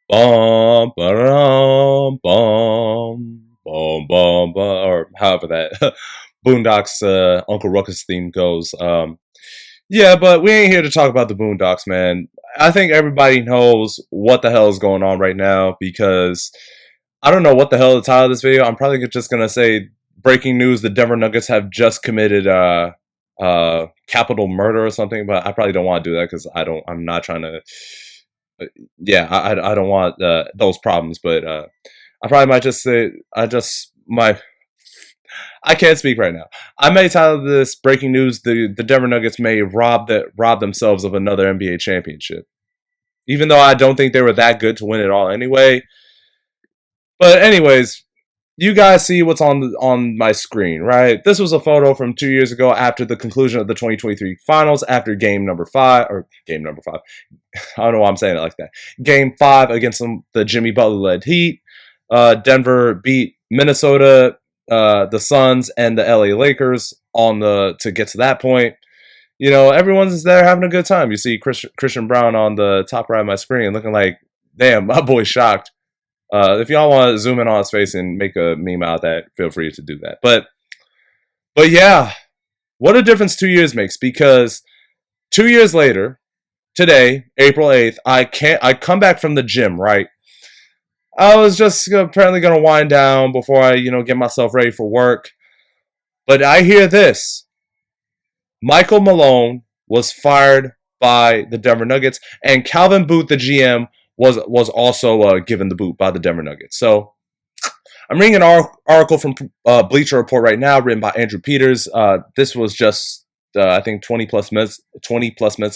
Bum, ba-dum, bum, bum, bum, bum, or however that Boondocks Uncle Ruckus theme goes. Yeah, but we ain't here to talk about the Boondocks, man. I think everybody knows what the hell is going on right now because I don't know what the hell the title of this video. I'm probably just gonna say breaking news: the Denver Nuggets have just committed capital murder or something. But I probably don't want to do that because I'm not trying to. Yeah, I don't want those problems. But I probably might just say I can't speak right now. I may title this breaking news: the Denver Nuggets may rob themselves of another NBA championship. Even though I don't think they were that good to win it all anyway. But anyways, you guys see what's on my screen, right? This was a photo from 2 years ago after the conclusion of the 2023 finals, after game number five. I don't know why I'm saying it like that. Game 5 against the Jimmy Butler-led Heat. Denver beat Minnesota, the Suns, and the LA Lakers to get to that point. You know, everyone's there having a good time. You see Christian Brown on the top right of my screen looking like, damn, my boy's shocked. If y'all want to zoom in on his face and make a meme out of that, feel free to do that. But yeah, what a difference 2 years makes, because 2 years later, today, April 8th, I come back from the gym, right? I was just apparently gonna wind down before I, get myself ready for work. But I hear this. Michael Malone was fired by the Denver Nuggets, and Calvin Booth, the GM, was also given the boot by the Denver Nuggets. So I'm reading an article from Bleacher Report right now, written by Andrew Peters. This was just I think 20 plus minutes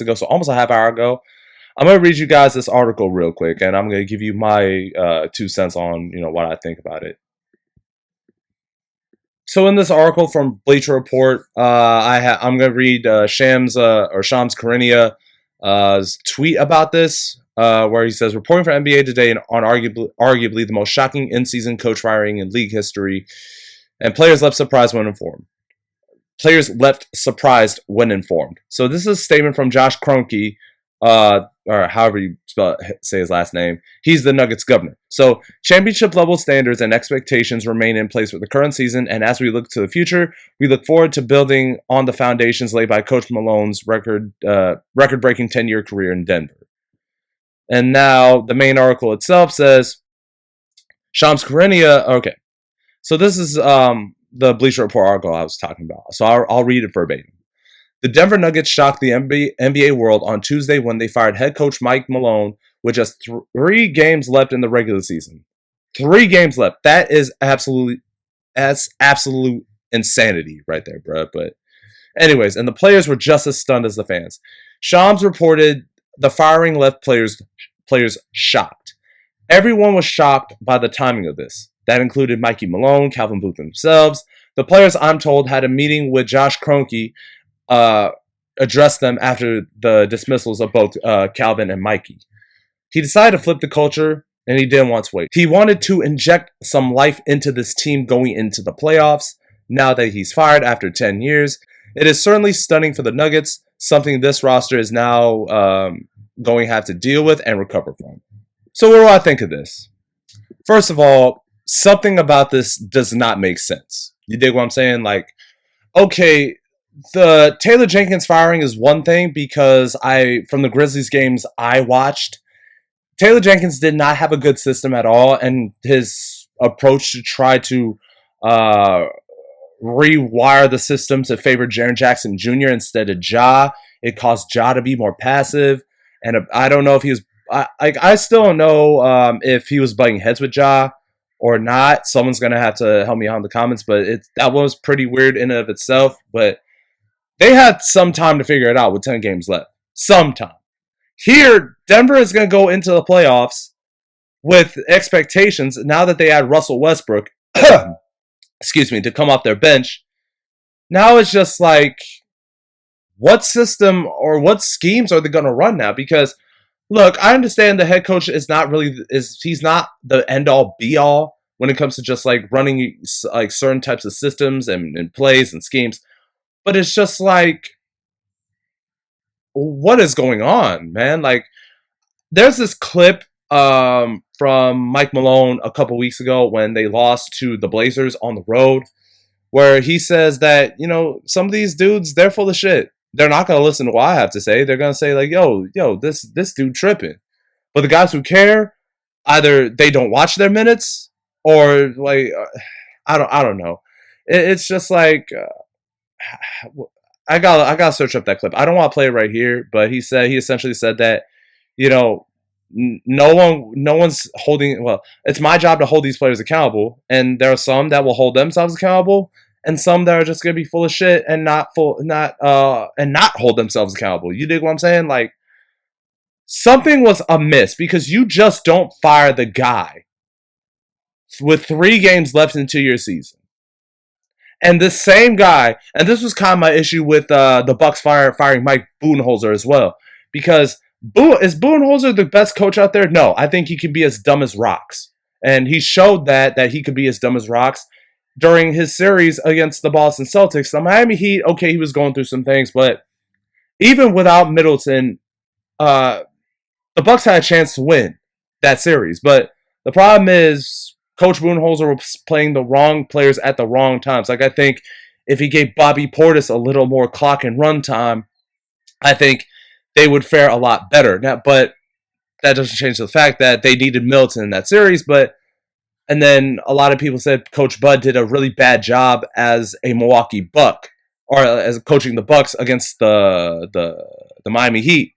ago, so almost a half hour ago. I'm gonna read you guys this article real quick, and I'm gonna give you my 2 cents on what I think about it. So in this article from Bleacher Report, I'm gonna read Shams Karinia's tweet about this, where he says, reporting for NBA Today on arguably the most shocking in-season coach firing in league history, and players left surprised when informed. So this is a statement from Josh Kroenke, or however you say his last name. He's the Nuggets governor. So championship level standards and expectations remain in place for the current season, and as we look to the future, we look forward to building on the foundations laid by Coach Malone's record-breaking 10-year career in Denver. And now the main article itself says, Shams Charania. Okay, so this is the Bleacher Report article I was talking about. So I'll read it verbatim. The Denver Nuggets shocked the NBA world on Tuesday when they fired head coach Mike Malone with just 3 games left in the regular season. 3 games left. That's absolute insanity right there, bro. But anyways, and the players were just as stunned as the fans. Shams reported the firing left players shocked. Everyone was shocked by the timing of this. That included Mikey Malone, Calvin Booth themselves. The players, I'm told, had a meeting with Josh Kroenke, addressed them after the dismissals of both Calvin and Mikey. He decided to flip the culture, and he didn't want to wait. He wanted to inject some life into this team going into the playoffs. Now that he's fired after 10 years, it is certainly stunning for the Nuggets, something this roster is now going to have to deal with and recover from. So what do I think of this? First of all, something about this does not make sense. You dig what I'm saying? Like, okay, the Taylor Jenkins firing is one thing, because from the Grizzlies games I watched, Taylor Jenkins did not have a good system at all, and his approach to try to rewire the system to favor Jaren Jackson Jr. instead of Ja, it caused Ja to be more passive, and I don't know if he was. I still don't know if he was butting heads with Ja or not. Someone's gonna have to help me out in the comments, but that was pretty weird in and of itself. But they had some time to figure it out with 10 games left. Some time. Here, Denver is going to go into the playoffs with expectations now that they had Russell Westbrook, excuse me, to come off their bench. Now it's just like, what system or what schemes are they going to run now? Because, look, I understand the head coach he's not the end all be all when it comes to just like running like certain types of systems and plays and schemes. But it's just like, what is going on, man? Like, there's this clip from Mike Malone a couple weeks ago when they lost to the Blazers on the road, where he says that, some of these dudes, they're full of shit. They're not going to listen to what I have to say. They're going to say, like, yo, this dude tripping. But the guys who care, either they don't watch their minutes or, like, I don't know. It's just like, I gotta search up that clip. I don't want to play it right here, but he essentially said that, you know, no one's holding. Well, it's my job to hold these players accountable, and there are some that will hold themselves accountable, and some that are just gonna be full of shit and not hold themselves accountable. You dig what I'm saying? Like, something was amiss because you just don't fire the guy with 3 games left into your season. And this same guy, and this was kind of my issue with the Bucks firing Mike Budenholzer as well, because is Budenholzer the best coach out there? No, I think he can be as dumb as rocks, and he showed that he could be as dumb as rocks during his series against the Boston Celtics. The Miami Heat, okay, he was going through some things, but even without Middleton, uh, the Bucks had a chance to win that series. But the problem is Coach Budenholzer was playing the wrong players at the wrong times. Like, I think if he gave Bobby Portis a little more clock and run time, I think they would fare a lot better. Now, but that doesn't change the fact that they needed Middleton in that series. And then a lot of people said Coach Bud did a really bad job as a Milwaukee Buck, or as coaching the Bucks against the Miami Heat,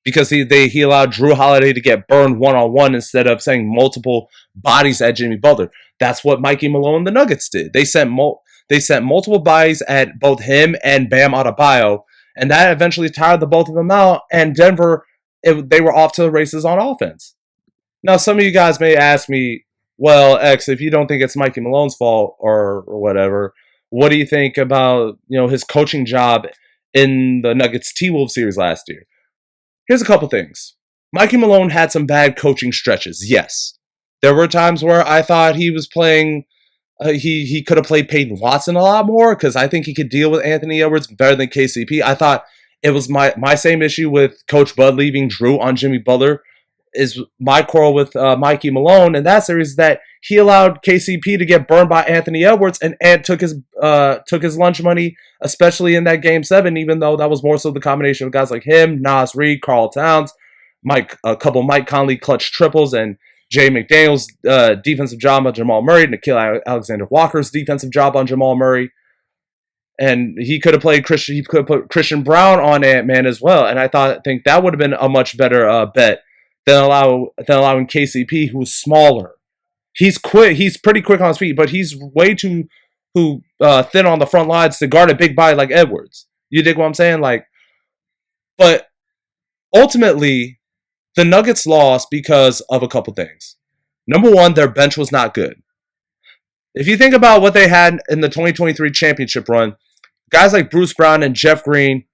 because he allowed Drew Holiday to get burned 1-on-1 instead of sending multiple bodies at Jimmy Butler. That's what Mikey Malone and the Nuggets did. They sent multiple bodies at both him and Bam Adebayo, and that eventually tired the both of them out. And Denver, they were off to the races on offense. Now, some of you guys may ask me, well, X, if you don't think it's Mikey Malone's fault or whatever, what do you think about his coaching job in the Nuggets T-Wolves series last year? Here's a couple things. Mikey Malone had some bad coaching stretches, yes. There were times where I thought he was playing, he could have played Peyton Watson a lot more, because I think he could deal with Anthony Edwards better than KCP. I thought it was my same issue with Coach Bud leaving Drew on Jimmy Butler is my quarrel with Mikey Malone in that series, that he allowed KCP to get burned by Anthony Edwards and took his lunch money, especially in that Game 7, even though that was more so the combination of guys like him, Nas Reed, Karl Towns, a couple Mike Conley clutch triples, and Jay McDaniels' defensive job on Jamal Murray, Nickeil Alexander-Walker's defensive job on Jamal Murray. And he could have put Christian Brown on Ant-Man as well. And I think that would have been a much better bet than allowing KCP, who's smaller. He's quick. He's pretty quick on his feet, but he's way too thin on the front lines to guard a big body like Edwards. You dig what I'm saying? But ultimately, the Nuggets lost because of a couple things. Number one, their bench was not good. If you think about what they had in the 2023 championship run, guys like Bruce Brown and Jeff Green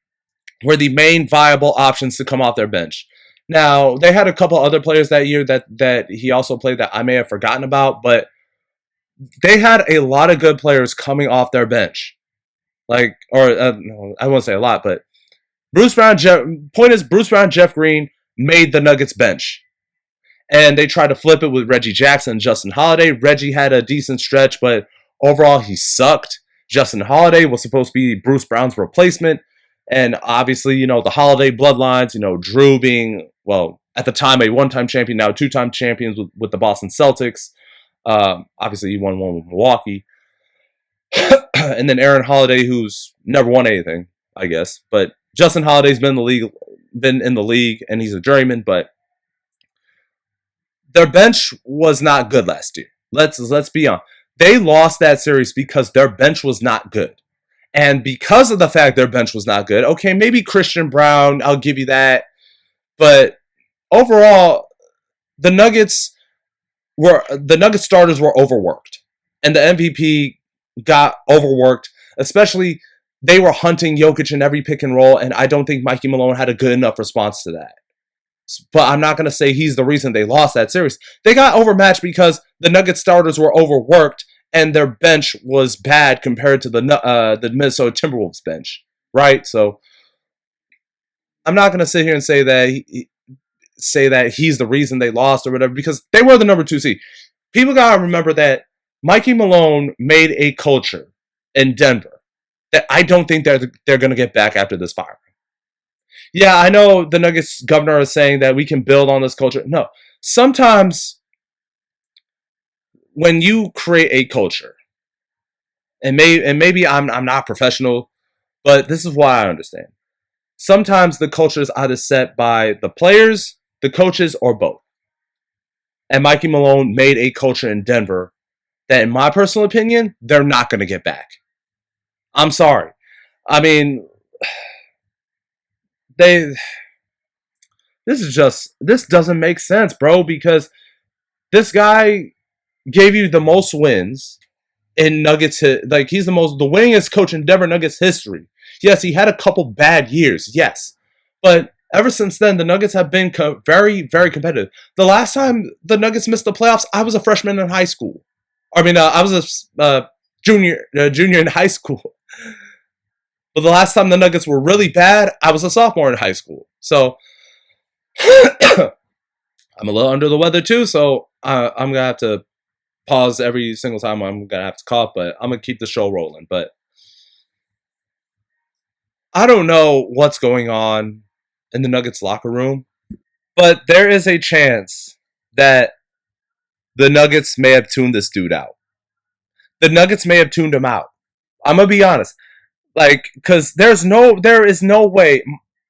were the main viable options to come off their bench. Now, they had a couple other players that year that he also played that I may have forgotten about, but they had a lot of good players coming off their bench. No, I won't say a lot, but Bruce Brown, Jeff Green made the Nuggets bench. And they tried to flip it with Reggie Jackson and Justin Holiday. Reggie had a decent stretch, but overall he sucked. Justin Holiday was supposed to be Bruce Brown's replacement. And obviously, the Holiday bloodlines, Drew being, well, at the time a one-time champion, now two-time champions with the Boston Celtics. Obviously, he won one with Milwaukee. And then Aaron Holiday, who's never won anything, I guess. But Justin Holiday's been in the league, and he's a journeyman, but their bench was not good last year. Let's be honest. They lost that series because their bench was not good. And because of the fact their bench was not good, okay, maybe Christian Brown, I'll give you that. But overall, the Nuggets starters were overworked. And the MVP got overworked. Especially, they were hunting Jokic in every pick and roll, and I don't think Mikey Malone had a good enough response to that. But I'm not going to say he's the reason they lost that series. They got overmatched because the Nuggets starters were overworked and their bench was bad compared to the Minnesota Timberwolves bench, right? So I'm not going to sit here and say that say that he's the reason they lost or whatever, because they were the number 2 seed. People gotta remember that Mikey Malone made a culture in Denver that I don't think they're gonna get back after this fire. Yeah, I know the Nuggets governor is saying that we can build on this culture. No, sometimes when you create a culture, and maybe I'm not professional, but this is what I understand. Sometimes the culture is either set by the players, the coaches, or both. And Mikey Malone made a culture in Denver that, in my personal opinion, they're not going to get back. I'm sorry. I mean, they. This doesn't make sense, bro, because this guy gave you the most wins in Nuggets. Like, he's the winningest coach in Denver Nuggets history. Yes, he had a couple bad years, yes. But ever since then, the Nuggets have been very, very competitive. The last time the Nuggets missed the playoffs, I was a freshman in high school. I mean, I was a junior in high school. But the last time the Nuggets were really bad, I was a sophomore in high school. So I'm a little under the weather too, so I'm going to have to pause every single time I'm going to have to cough, but I'm going to keep the show rolling. But I don't know what's going on in the Nuggets locker room, but there is a chance that the Nuggets may have tuned this dude out. The Nuggets may have tuned him out. I'm going to be honest. Like, because there is no way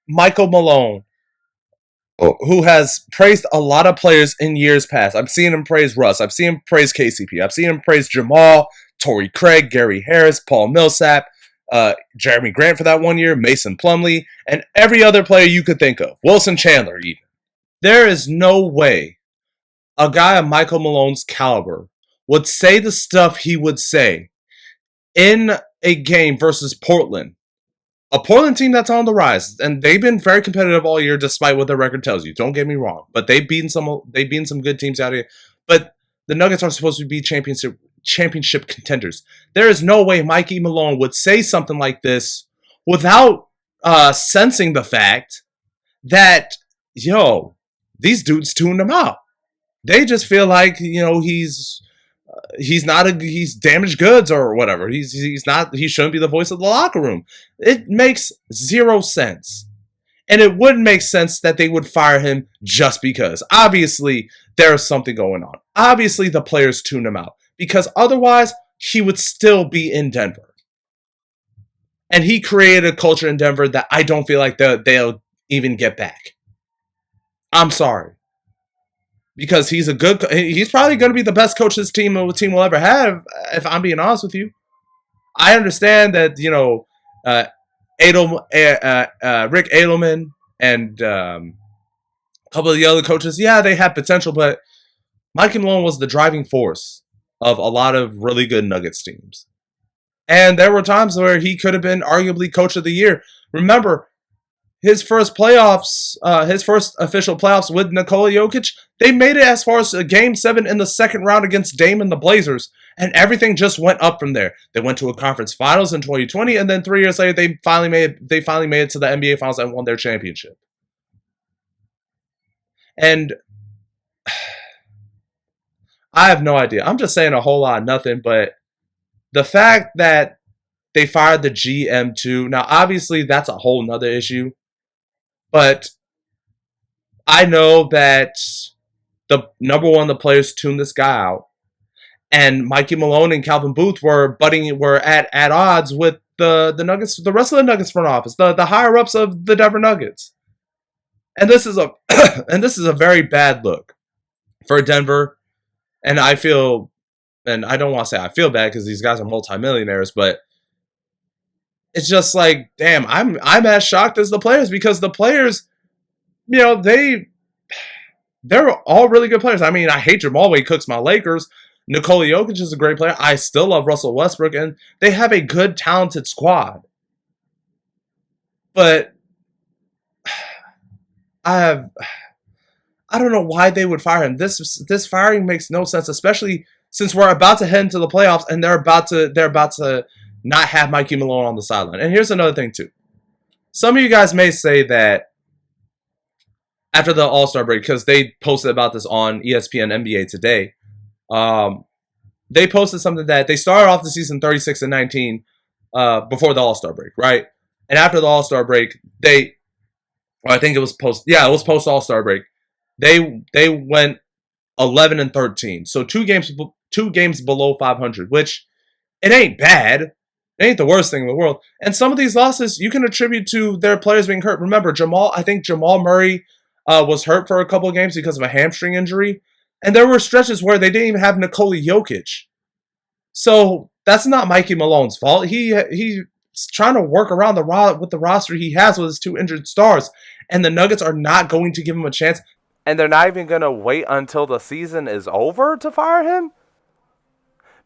Michael Malone, who has praised a lot of players in years past. I've seen him praise Russ. I've seen him praise KCP. I've seen him praise Jamal, Torrey Craig, Gary Harris, Paul Millsap, Jeremy Grant for that 1 year, Mason Plumlee, and every other player you could think of. Wilson Chandler, even. There is no way a guy of Michael Malone's caliber would say the stuff he would say in a game versus Portland. A Portland team that's on the rise, and they've been very competitive all year, despite what their record tells you. Don't get me wrong, but they've beaten some good teams out here. But the Nuggets are supposed to be championship contenders. There is no way Mikey Malone would say something like this without sensing the fact that these dudes tuned him out. They just feel like he's damaged goods or whatever. He shouldn't be the voice of the locker room. It makes zero sense. And it wouldn't make sense that they would fire him just because. Obviously, there's something going on. Obviously, the players tune him out. Because otherwise, he would still be in Denver. And he created a culture in Denver that I don't feel like they'll even get back. I'm sorry. Because he's probably going to be the best coach this team will ever have, if I'm being honest with you. I understand that, Rick Edelman and a couple of the other coaches, they have potential, but Mikey Malone was the driving force of a lot of really good Nuggets teams. And there were times where he could have been arguably coach of the year. Remember, his first official playoffs with Nikola Jokic, they made it as far as Game 7 in the second round against Dame and the Blazers, and everything just went up from there. They went to a conference finals in 2020, and then 3 years later, they finally made it to the NBA finals and won their championship. And I have no idea. I'm just saying a whole lot of nothing, but the fact that they fired the GM too, now obviously that's a whole nother issue. But I know that the players tuned this guy out, and Mikey Malone and Calvin Booth were at odds with the Nuggets, the rest of the Nuggets front office, the higher ups of the Denver Nuggets, and this is a very bad look for Denver, and I don't want to say I feel bad because these guys are multimillionaires, but it's just like, damn, I'm as shocked as the players, because the players, they're all really good players. I mean, I hate Jamal when he cooks my Lakers. Nikola Jokic is a great player. I still love Russell Westbrook, and they have a good, talented squad. But I don't know why they would fire him. This firing makes no sense, especially since we're about to head into the playoffs and they're about to not have Mikey Malone on the sideline. And here's another thing too. Some of you guys may say that after the All-Star break, because they posted about this on ESPN NBA Today. Um, they posted something that they started off the season 36-19 before the All-Star break, right? And after the All-Star break, I think it was it was post All-Star break. They went 11-13, so two games below 500, which it ain't bad. It ain't the worst thing in the world. And some of these losses you can attribute to their players being hurt. Remember, I think Jamal Murray was hurt for a couple of games because of a hamstring injury. And there were stretches where they didn't even have Nikola Jokic. So that's not Mikey Malone's fault. He's trying to work around with the roster he has with his two injured stars. And the Nuggets are not going to give him a chance. And they're not even going to wait until the season is over to fire him?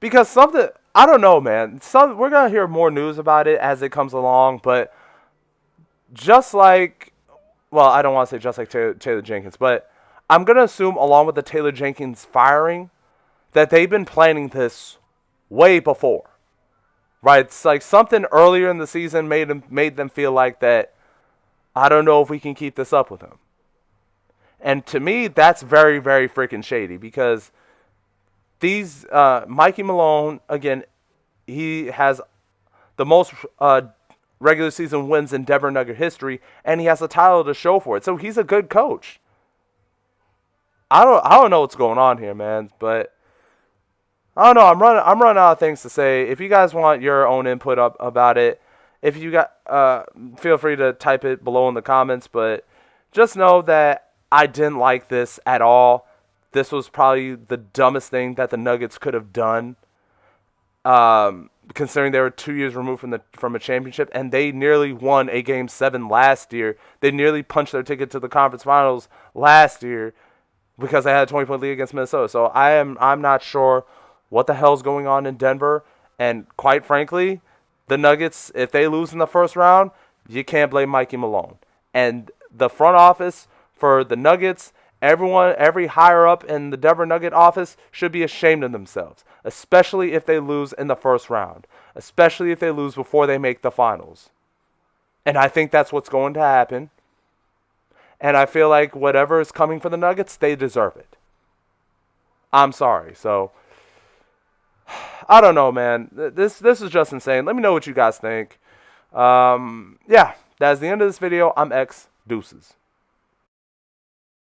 Because something, I don't know, man. We're gonna hear more news about it as it comes along, but just like, well, I don't want to say just like Taylor Jenkins, but I'm gonna assume along with the Taylor Jenkins firing that they've been planning this way before, right? It's like something earlier in the season made them feel like that. I don't know if we can keep this up with him, and to me, that's very, very freaking shady because these Mikey Malone again, he has the most regular season wins in Denver Nugget history, and he has a title to show for it. So he's a good coach. I don't know what's going on here, man, but I don't know. I'm running out of things to say. If you guys want your own input up about it, if you got feel free to type it below in the comments. But just know that I didn't like this at all. This was probably the dumbest thing that the Nuggets could have done. Considering they were 2 years removed from a championship, and they nearly won a Game 7 last year. They nearly punched their ticket to the conference finals last year because they had a 20-point lead against Minnesota. So I'm not sure what the hell's going on in Denver. And quite frankly, the Nuggets, if they lose in the first round, you can't blame Mikey Malone. And the front office for the Nuggets, every higher up in the Denver Nugget office should be ashamed of themselves, especially if they lose in the first round, especially if they lose before they make the finals. And I think that's what's going to happen. And I feel like whatever is coming for the Nuggets, they deserve it. I'm sorry. So, I don't know, man. This is just insane. Let me know what you guys think. Yeah, that's the end of this video. I'm X. Deuces.